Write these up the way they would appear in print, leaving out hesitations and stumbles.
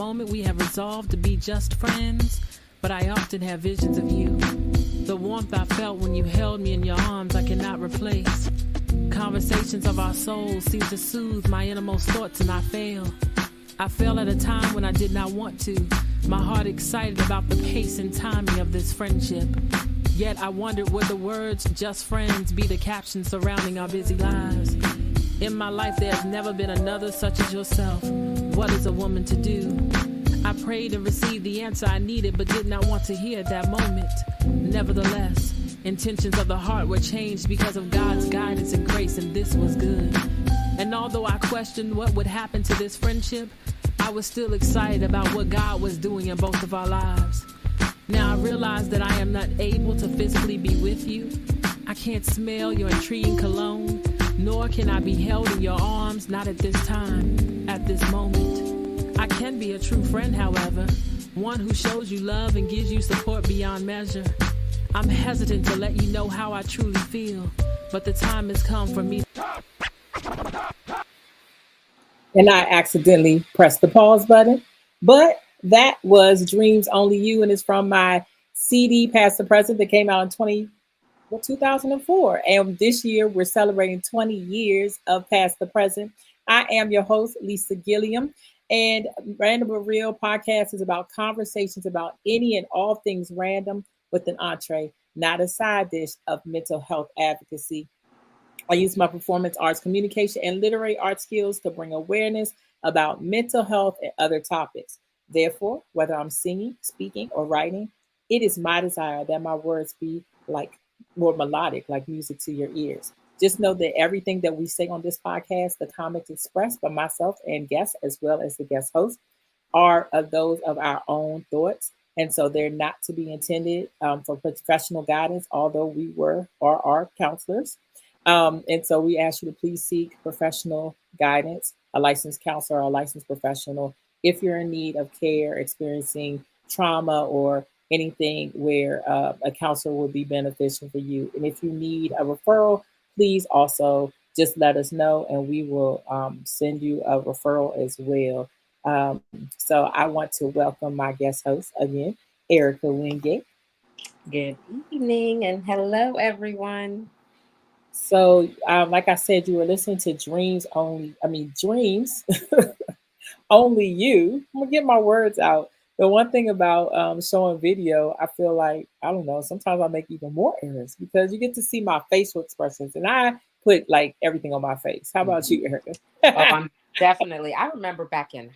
moment we have resolved to be just friends, but I often have visions of you. The warmth I felt when you held me in your arms I cannot replace. Conversations of our souls seem to soothe my innermost thoughts, and I fail. I fell at a time when I did not want to, my heart excited about the pace and timing of this friendship. Yet I wondered, would the words "just friends" be the caption surrounding our busy lives? In my life there has never been another such as yourself. What is a woman to do? I prayed and received the answer I needed, but did not want to hear at that moment. Nevertheless, intentions of the heart were changed because of God's guidance and grace, and this was good. And although I questioned what would happen to this friendship, I was still excited about what God was doing in both of our lives. Now I realize that I am not able to physically be with you. I can't smell your intriguing cologne, nor can I be held in your arms, not at this time, at this moment. I can be a true friend, however, one who shows you love and gives you support beyond measure. I'm hesitant to let you know how I truly feel, but the time has come for me. And I accidentally pressed the pause button, but that was Dreams Only You, and it's from my CD Past the Present that came out in 2004. And this year we're celebrating 20 years of Past the Present. I am your host, Lisa Gilliam, and Random but Real podcast is about conversations about any and all things random with an entree, not a side dish, of mental health advocacy. I use my performance arts, communication, and literary art skills to bring awareness about mental health and other topics. Therefore, whether I'm singing, speaking, or writing, it is my desire that my words be like more melodic, like music to your ears. Just know that everything that we say on this podcast, the comments expressed by myself and guests, as well as the guest host, are of those of our own thoughts. And so they're not to be intended for professional guidance, although we were or are counselors. And so we ask you to please seek professional guidance, a licensed counselor or a licensed professional, if you're in need of care, experiencing trauma, or anything where a counselor would be beneficial for you. And if you need a referral, please also just let us know, and we will send you a referral as well. So I want to welcome my guest host again, Erica Wingate. Good evening and hello, everyone. So, like I said, you were listening to Dreams Only You. I'm gonna get my words out. The one thing about showing video, I feel like, I don't know, sometimes I make even more errors because you get to see my facial expressions, and I put like everything on my face. How about you, Erica? I'm definitely. I remember back in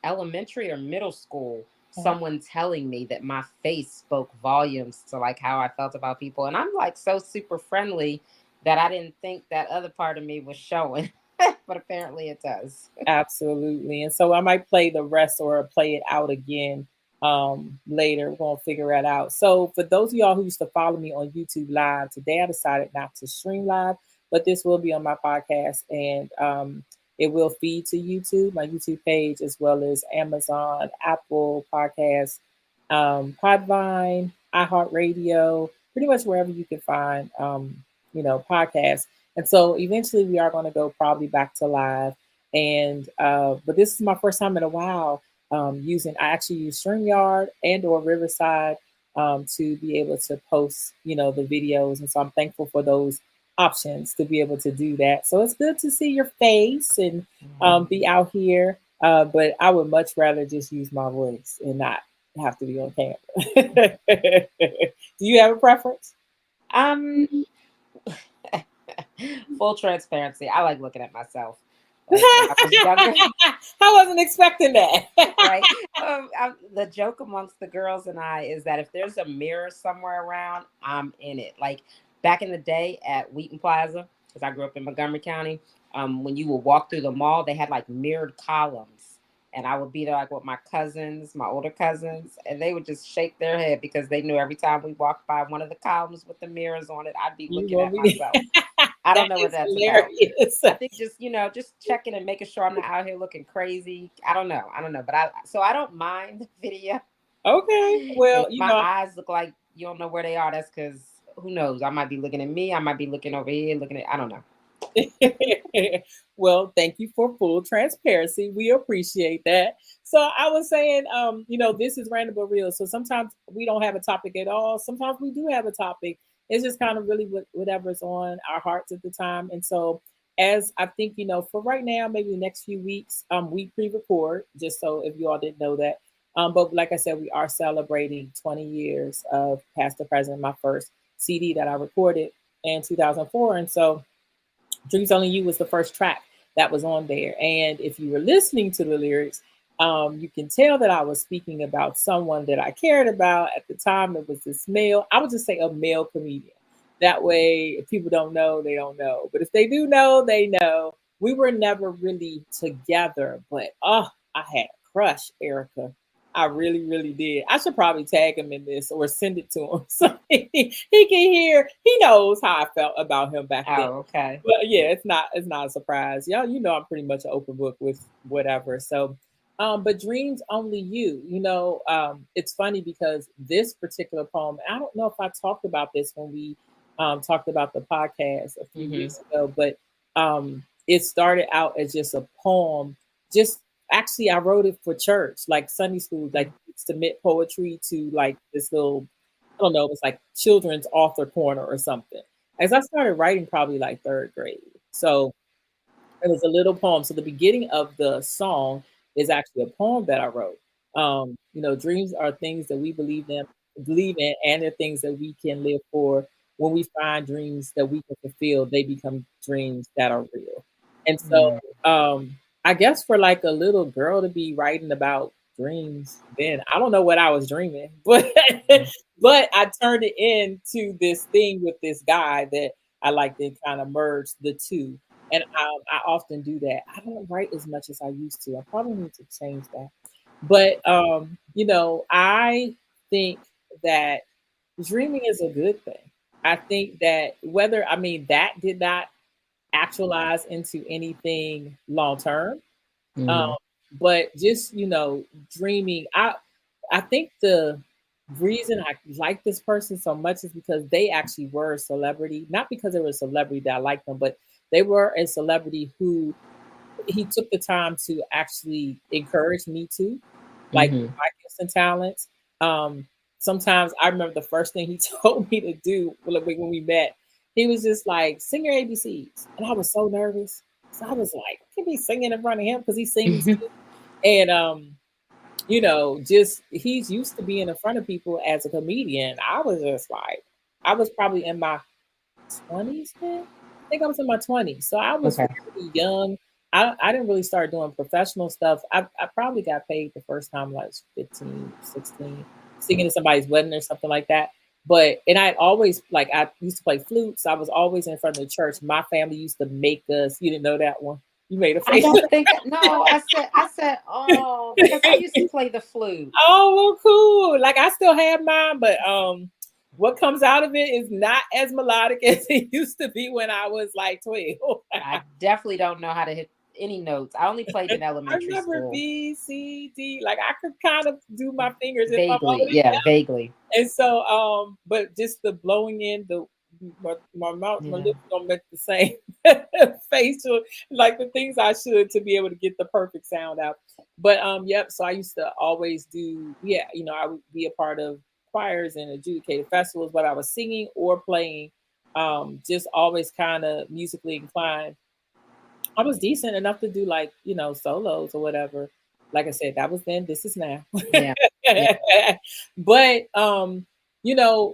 elementary or middle school, someone telling me that my face spoke volumes to like how I felt about people, and I'm like so super friendly that I didn't think that other part of me was showing, but apparently it does. Absolutely. And so I might play the rest or play it out again later. We're going to figure that out. So for those of y'all who used to follow me on YouTube Live, today I decided not to stream live, but this will be on my podcast, and it will feed to YouTube, my YouTube page, as well as Amazon, Apple Podcasts, Podvine, iHeartRadio, pretty much wherever you can find podcasts. And so eventually we are going to go probably back to live. And but this is my first time in a while I actually use StreamYard and or Riverside to be able to post, the videos. And so I'm thankful for those options to be able to do that. So it's good to see your face and be out here. But I would much rather just use my voice and not have to be on camera. Do you have a preference? Full transparency, I like looking at myself. Like, I wasn't expecting that. Right. The joke amongst the girls and I is that if there's a mirror somewhere around, I'm in it. Like back in the day at Wheaton Plaza, because I grew up in Montgomery County, when you would walk through the mall, they had like mirrored columns. And I would be there like with my cousins, my older cousins, and they would just shake their head because they knew every time we walked by one of the columns with the mirrors on it, I'd be looking at myself. I don't know what that's hilarious. About. I think just checking and making sure I'm not out here looking crazy. I don't know. But I don't mind the video. Okay. Well, if my eyes look like you don't know where they are, that's because who knows? I might be looking at me. I might be looking over here, I don't know. Well, thank you for full transparency. We appreciate that. So I was saying, this is random but real. So sometimes we don't have a topic at all. Sometimes we do have a topic. It's just kind of really whatever's on our hearts at the time. And so, as I think, for right now, maybe the next few weeks, we pre-record, just so if you all didn't know that. But like I said, we are celebrating 20 years of Past the Present, my first CD that I recorded in 2004. And so Dreams Only You was the first track that was on there. And if you were listening to the lyrics, you can tell that I was speaking about someone that I cared about at the time. It was this male, I would just say a male comedian. That way, if people don't know, they don't know. But if they do know, they know. We were never really together, but I had a crush, Erica. I really, really did. I should probably tag him in this or send it to him so he can hear. He knows how I felt about him back then. Oh, okay. But yeah, it's not a surprise. Y'all, I'm pretty much an open book with whatever. So but Dreams Only You, it's funny because this particular poem, I don't know if I talked about this when we talked about the podcast a few weeks ago, but it started out as just a poem. Just actually, I wrote it for church, like Sunday school, like submit poetry to like this little, I don't know, it was like children's author corner or something. As I started writing, probably like third grade. So it was a little poem. So the beginning of the song is actually a poem that I wrote. Dreams are things that we believe in, and they're things that we can live for. When we find dreams that we can fulfill, they become dreams that are real. And so, Mm. I guess for like a little girl to be writing about dreams, then I don't know what I was dreaming, but but I turned it into this thing with this guy that I like to kind of merge the two. And I often do that. I don't write as much as I used to. I probably need to change that. But I think that dreaming is a good thing. I think that that did not actualize into anything long term. Um, Mm. but just dreaming. I think the reason I like this person so much is because they actually were a celebrity, not because they were a celebrity that I liked them, but they were a celebrity who he took the time to actually encourage me to, like Mm-hmm. my gifts and talents. Um, Sometimes I remember the first thing he told me to do when we met. He was just like, "Sing your ABCs," and I was so nervous. So I was like, "I can be singing in front of him because he sings too." And just he's used to being in front of people as a comedian. I was just like, I was probably in my 20s then. I think I was in my 20s. So I was Okay. fairly young. I didn't really start doing professional stuff. I probably got paid the first time when I was 15, 16, singing at somebody's wedding or something like that. And I always, like, I used to play flute. So I was always in front of the church. My family used to make us, you didn't know that one. You made a I face. don't think no, I said, oh, because I used to play the flute. Oh, well, cool. Like I still have mine, but what comes out of it is not as melodic as it used to be when I was like 12. I definitely don't know how to hit any notes. I only played in I elementary remember school. B, C, D. Like I could kind of do my fingers if I'm Vaguely, holding it yeah, up. vaguely. And so, but just the blowing in my mouth, my Yeah. lips don't make the same facial, like the things I should to be able to get the perfect sound out. But yep. So I used to always do, yeah. I would be a part of choirs and adjudicated festivals, but I was singing or playing. Just always kind of musically inclined. I was decent enough to do like, solos or whatever. Like I said, that was then, this is now. Yeah. Yeah. But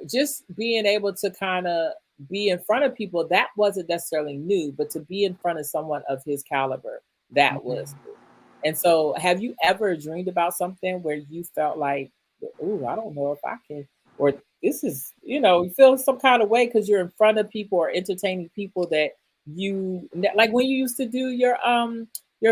just being able to kind of be in front of people, that wasn't necessarily new, but to be in front of someone of his caliber, that was Mhm. new. And so have you ever dreamed about something where you felt like, ooh, I don't know if I can, or this is, you feel some kind of way because you're in front of people or entertaining people that like when you used to do your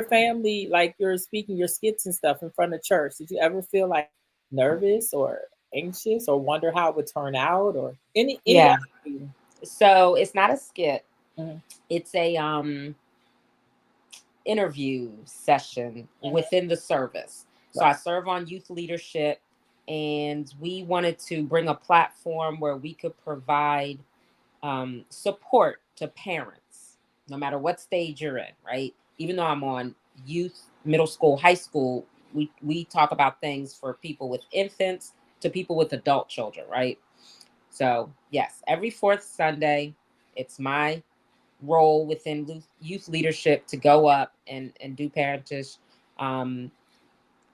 family, like you're speaking your skits and stuff in front of church, did you ever feel like nervous or anxious or wonder how it would turn out or any Yeah. other feeling? So it's not a skit. Mhm, It's a interview session mhm, within the service. So right. I serve on youth leadership, and we wanted to bring a platform where we could provide support to parents no matter what stage you're in, right? Even though I'm on youth, middle school, high school, we talk about things for people with infants to people with adult children, right? So yes, every fourth Sunday, it's my role within youth leadership to go up and do parentage, um,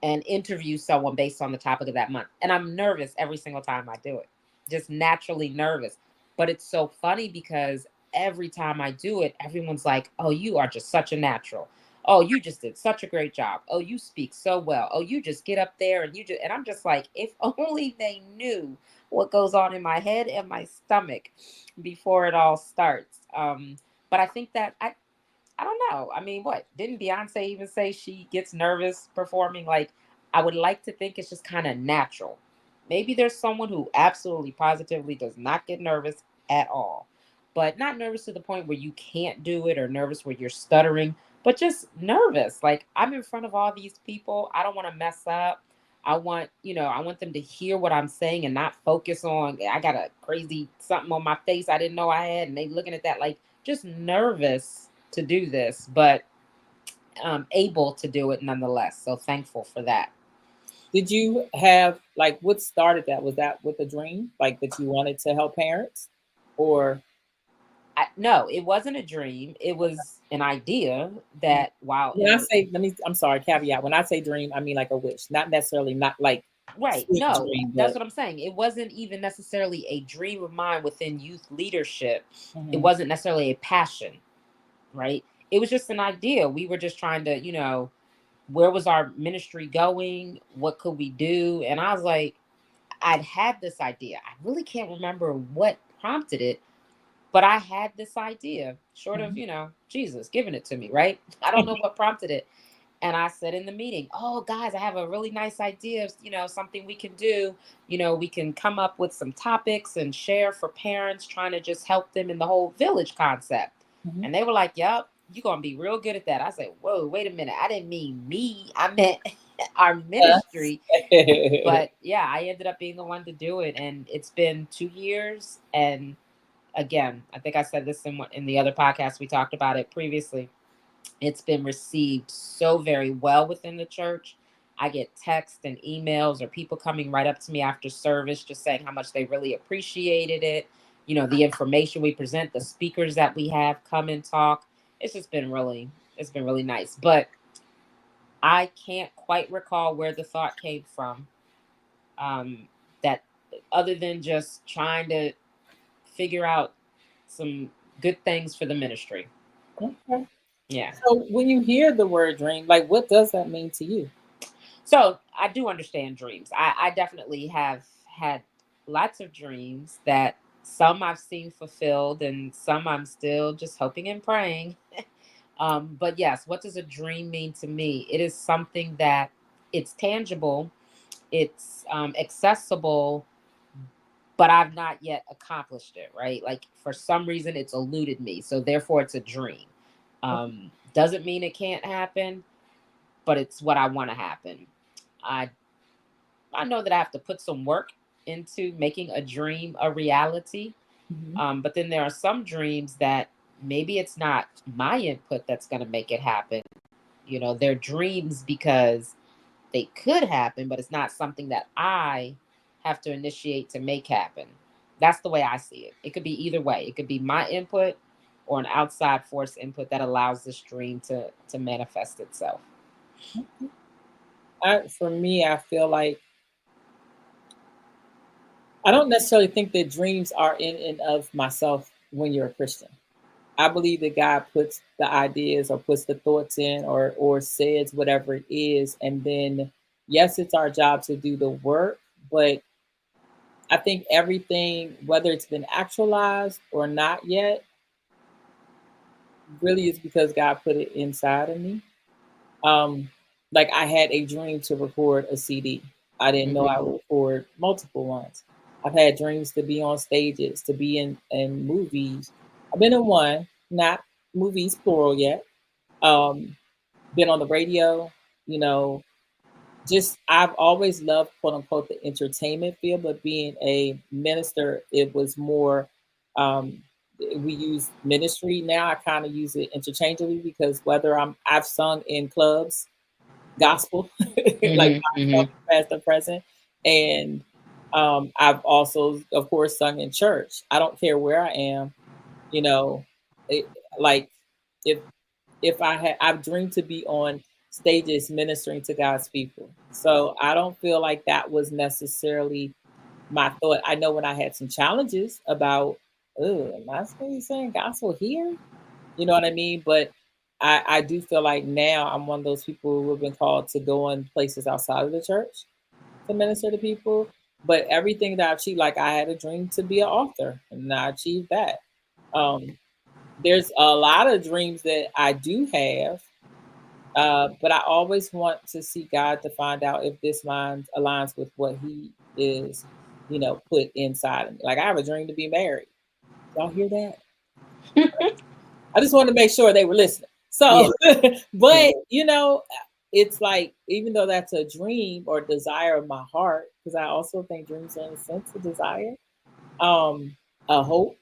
and interview someone based on the topic of that month. And I'm nervous every single time I do it, just naturally nervous. But it's so funny because every time I do it, everyone's like, oh, you are just such a natural. Oh, you just did such a great job. Oh, you speak so well. Oh, you just get up there and you just, and I'm just like, if only they knew what goes on in my head and my stomach before it all starts. But I think that I don't know. I mean, what didn't Beyonce even say she gets nervous performing? Like, I would like to think it's just kind of natural. Maybe there's someone who absolutely positively does not get nervous at all, but not nervous to the point where you can't do it or nervous where you're stuttering, but just nervous. Like, I'm in front of all these people. I don't want to mess up. I want them to hear what I'm saying and not focus on, I got a crazy something on my face I didn't know I had. And they looking at that, like, just nervous to do this, but able to do it nonetheless. So thankful for that. Did you have like what started that? Was that with a dream, like that you wanted to help parents, or No, it wasn't a dream. It was an idea that while when I say I'm sorry, caveat. When I say dream, I mean like a wish, not necessarily not like right. sweet No, dream, that's but what I'm saying. It wasn't even necessarily a dream of mine within youth leadership. It mhm. wasn't necessarily a passion, right? It was just an idea. We were just trying to, where was our ministry going? What could we do? And I was like, I'd had this idea. I really can't remember what prompted it, but I had this idea, short of, Mhm. Jesus giving it to me, right? I don't know what prompted it. And I said in the meeting, oh, guys, I have a really nice idea of, something we can do. We can come up with some topics and share for parents, trying to just help them in the whole village concept. Mhm. And they were like, yep, you're going to be real good at that. I said, whoa, wait a minute. I didn't mean me. I meant our Yes. ministry. But yeah, I ended up being the one to do it. And it's been 2 years. And again, I think I said this in the other podcast, we talked about it previously. It's been received so very well within the church. I get texts and emails or people coming right up to me after service just saying how much they really appreciated it. The information we present, the speakers that we have come and talk. It's been really nice. But I can't quite recall where the thought came from. That other than just trying to figure out some good things for the ministry. Okay. Yeah. So when you hear the word dream, like what does that mean to you? So I do understand dreams. I definitely have had lots of dreams that some I've seen fulfilled and some I'm still just hoping and praying. But yes, what does a dream mean to me? It is something that it's tangible, it's accessible, but I've not yet accomplished it, right? Like for some reason it's eluded me. So therefore it's a dream. Doesn't mean it can't happen, but it's what I want to happen. I I know that I have to put some work into making a dream a reality. Mhm. But then there are some dreams that maybe it's not my input that's going to make it happen. They're dreams because they could happen, but it's not something that I have to initiate to make happen. That's the way I see it. It could be either way. It could be my input or an outside force input that allows this dream to manifest itself. For me, I feel like I don't necessarily think that dreams are in and of myself when you're a Christian. I believe that God puts the ideas or puts the thoughts in or says whatever it is. And then yes, it's our job to do the work, but I think everything, whether it's been actualized or not yet, really is because God put it inside of me. Um, like I had a dream to record a CD. I didn't know I Hmm. would record multiple ones. I've had dreams to be on stages, to be in movies. I've been in one, not movies plural yet. Um, been on the radio, you know, just I've always loved quote unquote the entertainment field, but being a minister, it was more um we use ministry now. I kind of use it interchangeably because whether I've sung in clubs, gospel, like myself, Mm-hmm. past and present, and I've also, of course, sung in church. I don't care where I am, you know. It, like if I've dreamed to be on stages ministering to God's people. So I don't feel like that was necessarily my thought. I know when I had some challenges about, oh, am I supposed to be saying gospel here? You know what I mean? But I do feel like now I'm one of those people who have been called to go in places outside of the church to minister to people. But everything that I achieved, like I had a dream to be an author, and I achieved that. Um, there's a lot of dreams that I do have, but I always want to see God to find out if this line aligns with what He is, put inside of me. Like I have a dream to be married. Y'all hear that? I just wanted to make sure they were listening. Yeah. So, but it's like even though that's a dream or desire of my heart, because I also think dreams are in a sense a desire, a hope,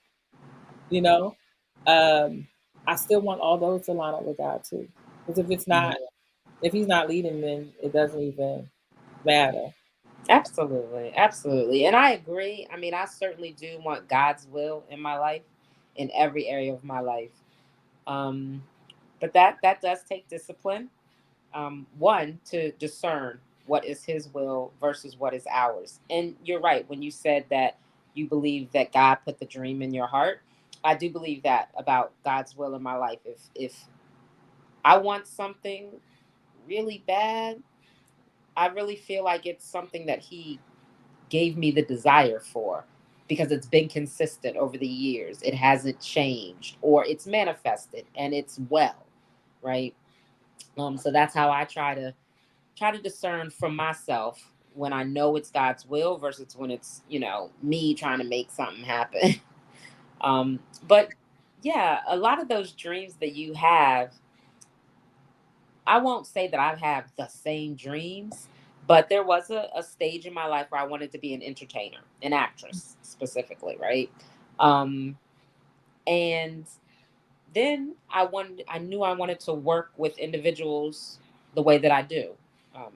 you know, um, I still want all those to line up with God too. Because if He's not leading, then it doesn't even matter. Absolutely, absolutely. And I agree. I mean, I certainly do want God's will in my life, in every area of my life. Um, but that does take discipline. One, to discern what is His will versus what is ours. And you're right when you said that you believe that God put the dream in your heart. I do believe that about God's will in my life. If I want something really bad, I really feel like it's something that He gave me the desire for, because it's been consistent over the years. It hasn't changed, or it's manifested and it's well, right? So that's how I try to discern for myself when I know it's God's will versus when it's, me trying to make something happen. But yeah, a lot of those dreams that you have, I won't say that I have the same dreams, but there was a stage in my life where I wanted to be an entertainer, an actress specifically, right? Um, and then I knew I wanted to work with individuals the way that I do,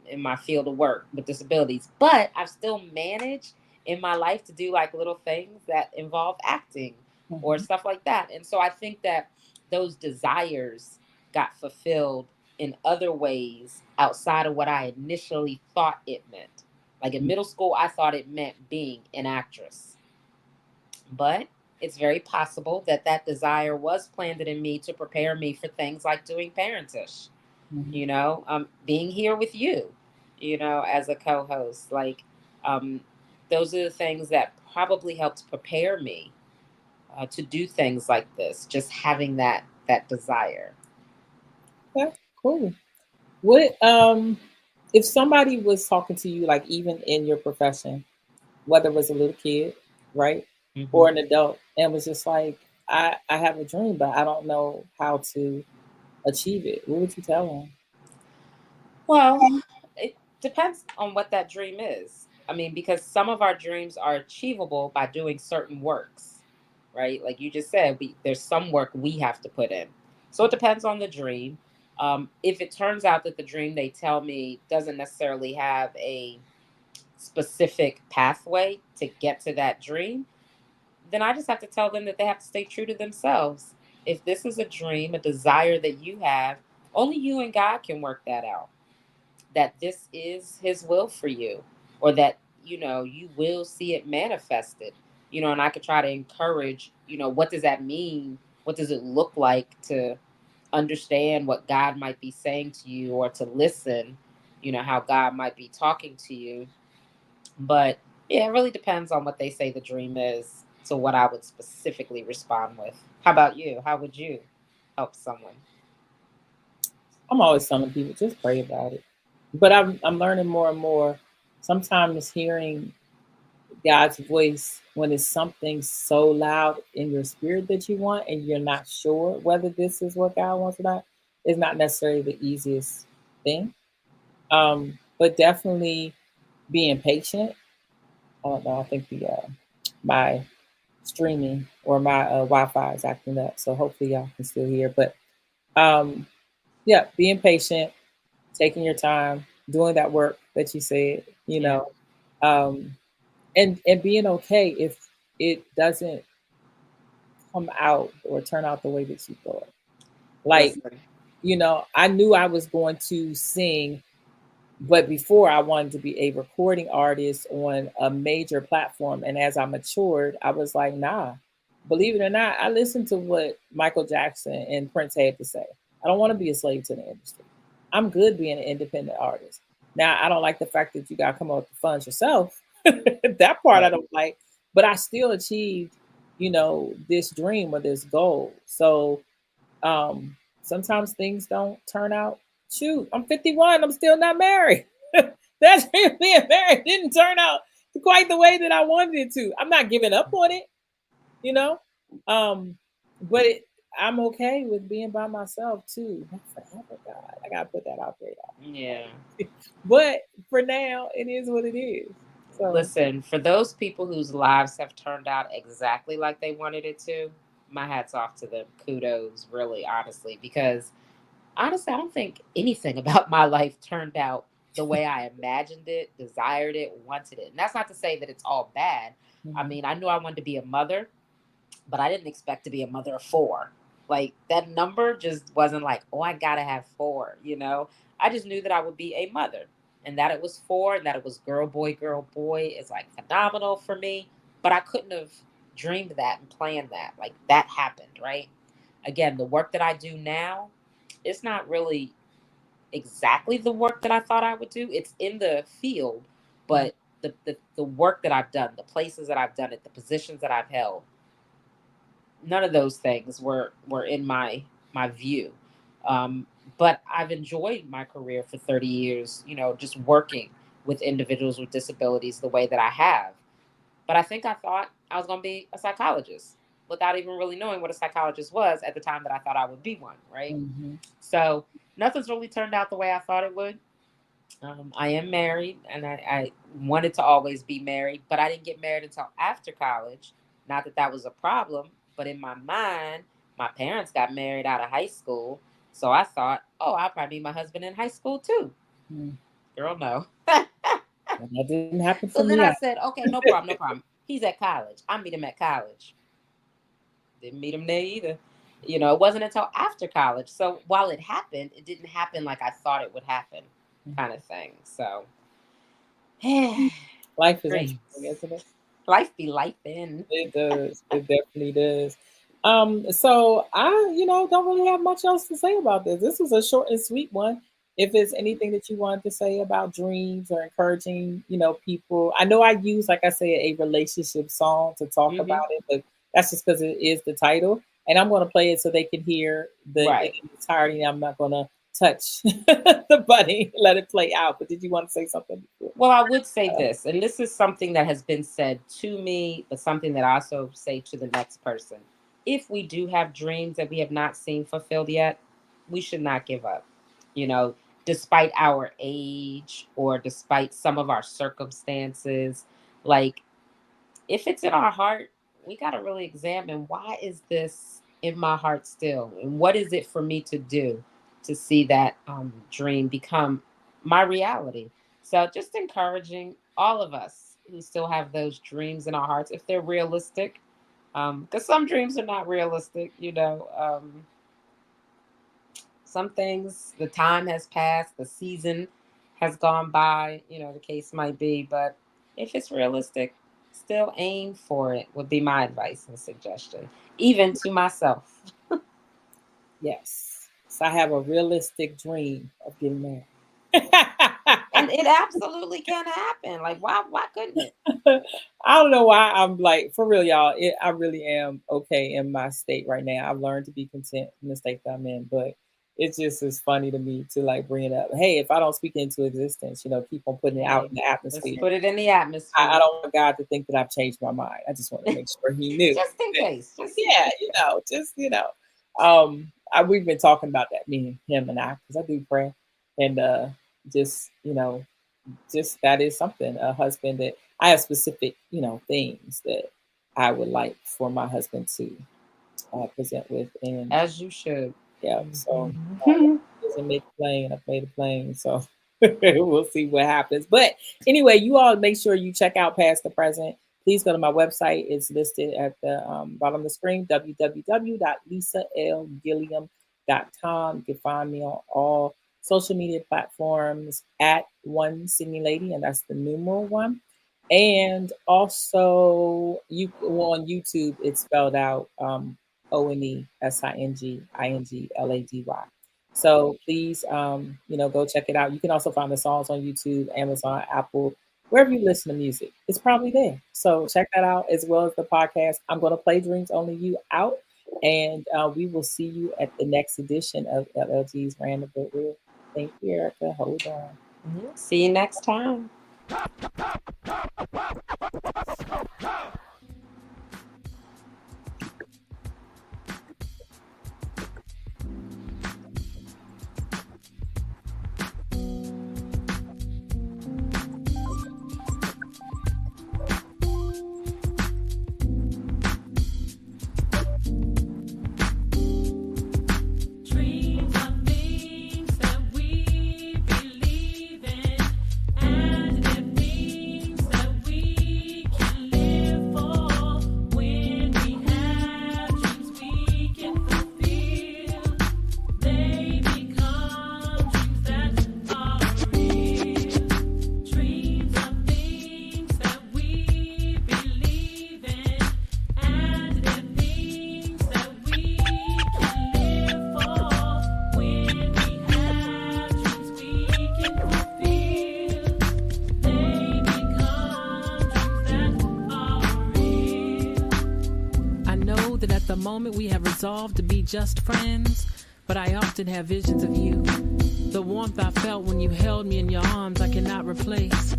in my field of work with disabilities. But I've still managed in my life to do like little things that involve acting or Mhm. stuff like that. And so I think that those desires got fulfilled in other ways outside of what I initially thought it meant. Like in middle school, I thought it meant being an actress, but it's very possible that that desire was planted in me to prepare me for things like doing Parentish, Mhm. being here with you, as a co-host. Like, um, those are the things that probably helped prepare me to do things like this. Just having that desire. Okay, cool. What if somebody was talking to you, like even in your profession, whether it was a little kid, right, or Hmm. an adult, and was just like, I have a dream, but I don't know how to achieve it. What would you tell them? Well, it depends on what that dream is. I mean, because some of our dreams are achievable by doing certain works, right? Like you just said, there's some work we have to put in. So it depends on the dream. If it turns out that the dream they tell me doesn't necessarily have a specific pathway to get to that dream, then I just have to tell them that they have to stay true to themselves. If this is a dream, a desire that you have, only you and God can work that out, that this is His will for you, or that you will see it manifested. And I could try to encourage, what does that mean, what does it look like to understand what God might be saying to you, or to listen, how God might be talking to you. But yeah, it really depends on what they say the dream is, to what I would specifically respond with. How about you? How would you help someone? I'm always telling people just pray about it. But I'm learning more and more. Sometimes hearing God's voice when it's something so loud in your spirit that you want and you're not sure whether this is what God wants or not is not necessarily the easiest thing. But definitely being patient. I don't know. I think my streaming or my Wi-Fi is acting up. So hopefully y'all can still hear. But um, yeah, being patient, taking your time, doing that work that you said, Yeah. um, and being okay if it doesn't come out or turn out the way that you thought. Like, Listen. I knew I was going to sing, but before I wanted to be a recording artist on a major platform. And as I matured, I was like, nah, believe it or not, I listened to what Michael Jackson and Prince had to say. I don't want to be a slave to the industry. I'm good being an independent artist. Now, I don't like the fact that you got to come up with the funds yourself. That part I Right. don't like, but I still achieved, this dream or this goal. So sometimes things don't turn out. Shoot, I'm 51. I'm still not married. That's being married didn't turn out quite the way that I wanted it to. I'm not giving up on it, you know. Um, but I'm okay with being by myself too. Not forever, God. I gotta put that out there, Yeah. y'all. But for now, it is what it is. So Listen, for those people whose lives have turned out exactly like they wanted it to, my hat's off to them. Kudos, really, honestly, because honestly, I don't think anything about my life turned out the way I imagined it, desired it, wanted it. And that's not to say that it's all bad. I mhm. mean, I knew I wanted to be a mother, but I didn't expect to be a mother of four. Like that number just wasn't like, oh, I gotta have four, you know? I just knew that I would be a mother and that it was four and that it was girl, boy is like phenomenal for me. But I couldn't have dreamed that and planned that. Like that happened, right? Again, the work that I do now, it's not really exactly the work that I thought I would do. It's in the field, but the work that I've done, the places that I've done it, the positions that I've held, none of those things were in my view. Um, but I've enjoyed my career for 30 years, just working with individuals with disabilities the way that I have. But I think I thought I was going to be a psychologist without even really knowing what a psychologist was at the time that I thought I would be one, right? Mhm. So nothing's really turned out the way I thought it would. I am married, and I wanted to always be married, but I didn't get married until after college. Not that that was a problem, but in my mind, my parents got married out of high school, so I thought, oh, I'll probably meet my husband in high school too. Mm. Girl, no. And that didn't happen for So then me. I said, okay, no problem, no problem. He's at college. I meet him at college. Didn't meet him there either. It wasn't until after college. So while it happened, it didn't happen like I thought it would happen, kind of thing. So Life is interesting, dreams. isn't it? Life be life in. It does. It definitely does. So I, don't really have much else to say about this. This was a short and sweet one. If there's anything that you wanted to say about dreams or encouraging, people. I know I use, like I said, a relationship song to talk Hmm. about it, but that's just because it is the title. And I'm going to play it so they can hear the Right. in entirety. I'm not going to touch the button, let it play out. But did you want to say something before? Well, I would say this, and this is something that has been said to me, but something that I also say to the next person. If we do have dreams that we have not seen fulfilled yet, we should not give up. You know, despite our age or despite some of our circumstances, like if it's in our heart, we got to really examine, why is this in my heart still? And what is it for me to do to see that dream become my reality? So, just encouraging all of us who still have those dreams in our hearts, if they're realistic, because some dreams are not realistic, some things, the time has passed, the season has gone by, the case might be. But if it's realistic, still aim for it, would be my advice and suggestion, even to myself. Yes. So I have a realistic dream of getting married. And it absolutely can happen. Like, why couldn't it? I don't know why I'm like, for real, y'all. I really am okay in my state right now. I've learned to be content in the state that I'm in, but it just is funny to me to like bring it up. Hey, if I don't speak it into existence, keep on putting it out Hey, in the let's atmosphere. put it in the I atmosphere. don't want God to think that I've changed my mind. I just want to make sure He knew. Just in case. Just Yeah, just we've been talking about that, me and him and I, because I do pray, and just just that is something, a husband that I have specific things that I would like for my husband to present with. And As you should. yeah, so Mhm. doesn't make it plain. I played the plane, so we'll see what happens. But anyway, you all make sure you check out Past the Present. Please go to my website. It's listed at the bottom of the screen, www.lisalgilliam.com. You can find me on all social media platforms at One Singing Lady, and that's the numeral one. And also, you on YouTube, it's spelled out ONESINGINGLADY. So please, go check it out. You can also find the songs on YouTube, Amazon, Apple, wherever you listen to music. It's probably there. So check that out as well as the podcast. I'm going to play Dreams Only You out, and we will see you at the next edition of LLG's Random But Real. Thank you, Erica. Hold on. See you next time. Dreams are things that we believe in, and they're things that we can live for. When we have dreams we can fulfill, they become dreams that are real. Dreams are things that we believe in, and they're things that we can live for. When we have dreams we can fulfill, they become dreams that are real. I know that at the moment we have resolved to be just friends, but I often have visions of you. The warmth I felt when you held me in your arms I cannot replace.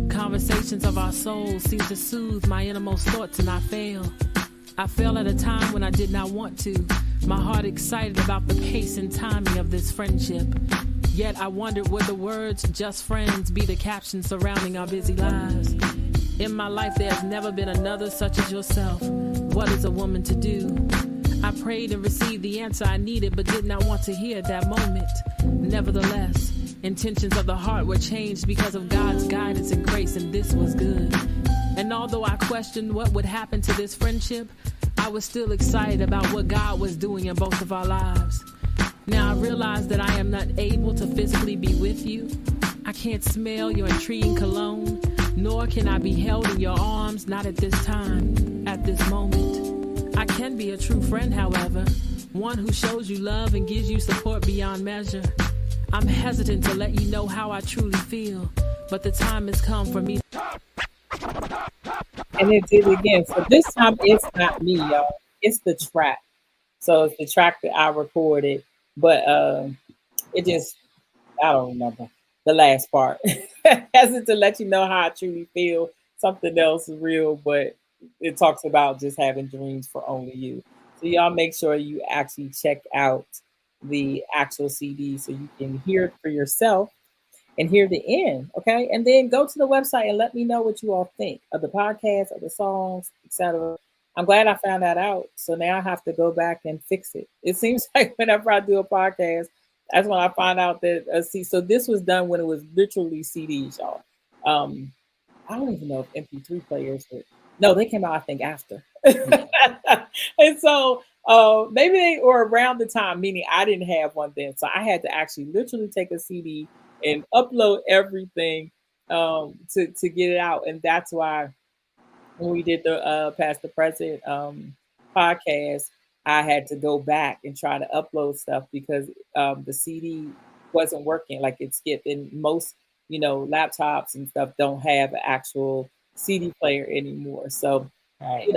Conversations of our souls seem to soothe my innermost thoughts, and I fail. I fell at a time when I did not want to, my heart excited about the pace and timing of this friendship. Yet I wondered, would the words just friends be the caption surrounding our busy lives? In my life there has never been another such as yourself. What is a woman to do? I prayed and received the answer I needed, but did not want to hear at that moment. Nevertheless, intentions of the heart were changed because of God's guidance and grace, and this was good. And although I questioned what would happen to this friendship, I was still excited about what God was doing in both of our lives. Now I realize that I am not able to physically be with you. I can't smell your intriguing cologne, nor can I be held in your arms, not at this time, at this moment. I can be a true friend, however, one who shows you love and gives you support beyond measure. I'm hesitant to let you know how I truly feel, but the time has come for me. And it did it again. So this time it's not me, y'all. It's the track. So it's the track that I recorded, but it just I don't remember the last part. Hesitant to let you know how I truly feel. Something else is real, but it talks about just having dreams for only you. So y'all make sure you actually check out the actual CD so you can hear it for yourself and hear the end. Okay. And then go to the website and let me know what you all think of the podcast, of the songs, etc. I'm glad I found that out. So now I have to go back and fix it. It seems like whenever I do a podcast, that's when I find out that so this was done when it was literally CDs, y'all. I don't even know if MP3 players were. No, they came out I think after. And so maybe they were around the time, meaning I didn't have one then. So I had to actually literally take a CD and upload everything to get it out. And that's why when we did the Past the Present podcast, I had to go back and try to upload stuff because the CD wasn't working, like it skipped. And most, laptops and stuff don't have an actual CD player anymore. So, Right.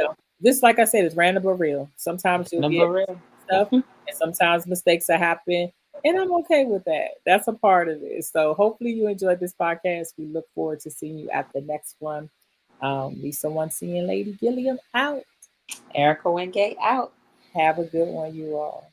just like I said, it's random but real. Sometimes you'll get Real. stuff, and sometimes mistakes will happen. And I'm okay with that. That's a part of it. So hopefully you enjoyed this podcast. We look forward to seeing you at the next one. Lisa One Seeing Lady Gilliam out. Erica Wingate out. Have a good one, you all.